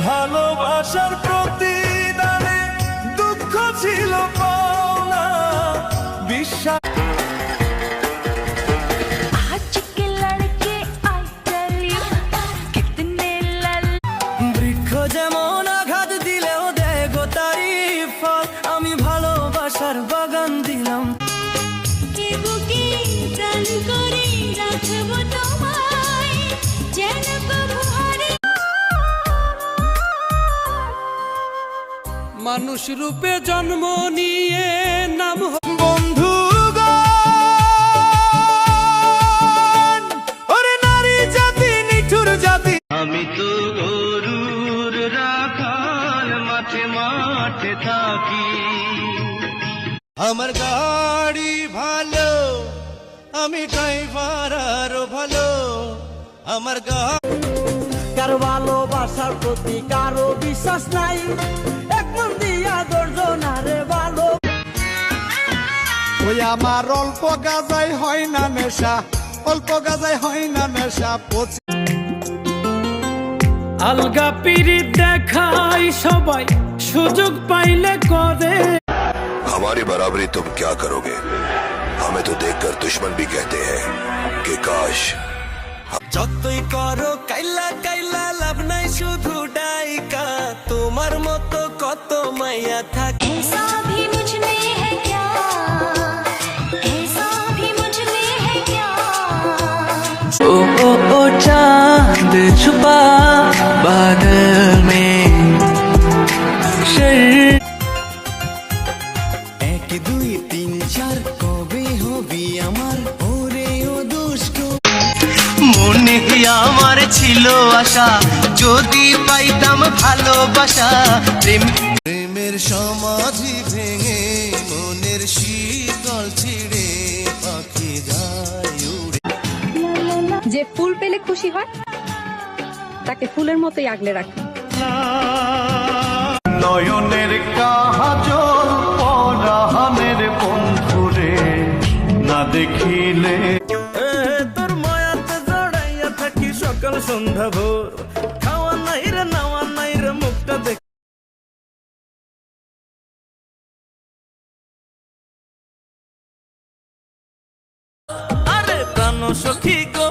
ভালোবাসার প্রতিদানে দুঃখ ছিল পাওনা, বিশ্বাস বৃক্ষ যেমন আঘাত দিলেও দেয় গো তারি ফল, আমি ভালোবাসার বাগান দিলাম। মানুষ রূপে জন্ম নিয়ে নাম বন্ধু, ওরে নারী জাতি নিঠুর জাতি। আমি তো গরুর রাখাল, মাঠে মাঠে থাকি। আমার গাড়ি ভালো, আমি ড্রাইভার আরো ভালো। আমার কারো ভালোবাসার প্রতি কারো বিশ্বাস নাই, এক মন দিয়া দর্জনারে ভালো। ওই আমার অল্প গাজাই হয় না নেশা, অল্প গাজাই হয় না নেশা। আলগা পিরিত দেখাই সবাই, সুযোগ পাইলে করে। हमारी बराबरी तुम क्या करोगे? हमें तो देखकर दुश्मन भी कहते हैं कि काश। যতই করো কাইলা কাইলা লাভ নাই, শুধু ডাইকা তোমার মতো কত মাইয়া থাকে। ऐसा भी मुझ में है क्या, ऐसा भी मुझ में है क्या। ओ चांद छुपा बादल में, এক দুই তিন চার কবে হবি আমার ওরে ও দুষ্টু। মনে আমার ছিল আশা, যদি পাইতাম ভালোবাসা। প্রেমের সমাধি ভেঙে মনের শীতল ছিড়ে পাখি যায় উড়ে। যে ফুল পেলে খুশি হয় তাকে ফুলের মতোই আগলে রাখে। নয়নের কাজল পরাহানের বন্ধুরে না দেখিলে। তোর মায়াতে জড়াইয়া থাকি সকাল সন্ধ্যা ভোর, খাওয়া নাই রে নাওয়া নাই রে মুখটা দেখ। আরে প্রাণ সখী গো